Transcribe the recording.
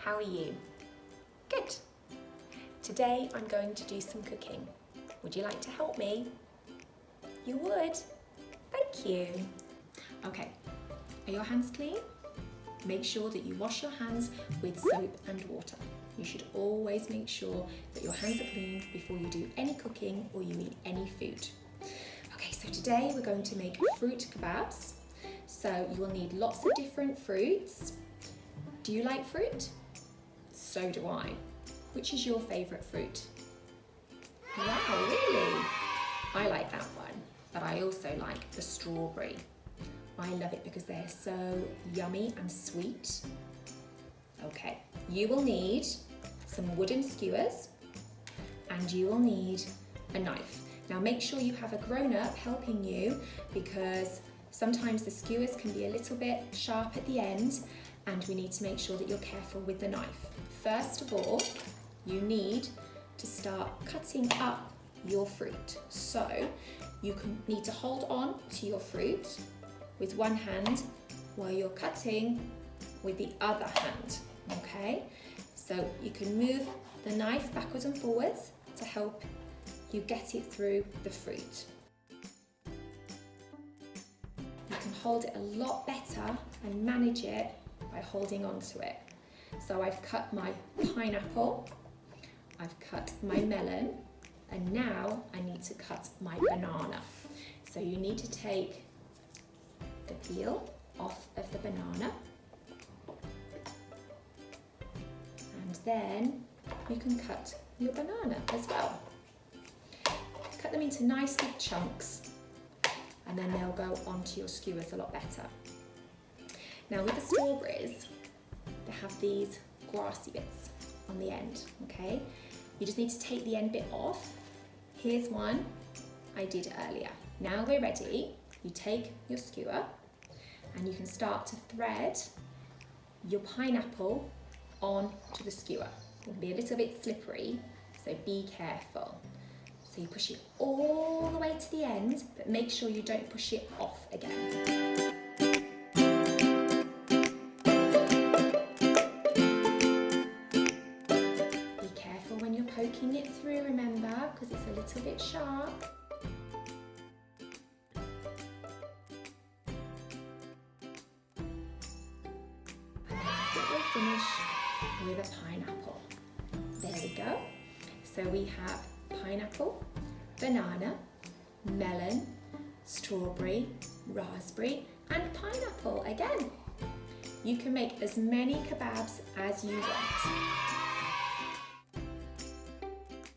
how are you? Good. Today I'm going to do some cooking. Would you like to help me? You would? Thank you. Okay, are your hands clean? Make sure that you wash your hands with soap and water. You should always make sure that your hands are clean before you do any cooking or you eat any food. Okay, so today we're going to make fruit kebabs. So you will need lots of different fruits. Do you like fruit? So do I. Which is your favourite fruit? Wow, really? I like that one, but I also like the strawberry. I love it because they're so yummy and sweet. Okay, you will need some wooden skewers and you will need a knife. Now make sure you have a grown-up helping you because sometimes the skewers can be a little bit sharp at the end and we need to make sure that you're careful with the knife. First of all, you need to start cutting up your fruit. So you need to hold on to your fruit with one hand while you're cutting with the other hand, okay? So you can move the knife backwards and forwards to help you get it through the fruit. You can hold it a lot better and manage it by holding on to it. So I've cut my pineapple, I've cut my melon, and now I need to cut my banana. So you need to take the peel off of the banana, and then you can cut your banana as well. Cut them into nice big chunks and then they'll go onto your skewers a lot better. Now with the strawberries, they have these grassy bits on the end, okay? You just need to take the end bit off. Here's one I did earlier. Now we're ready. You take your skewer and you can start to thread your pineapple onto the skewer. It can be a little bit slippery, so be careful. So you push it all the way to the end, but make sure you don't push it off again. Be careful when you're poking it through, remember, because it's a little bit sharp. Finish with a pineapple. There we go. So we have pineapple, banana, melon, strawberry, raspberry, and pineapple again. You can make as many kebabs as you want.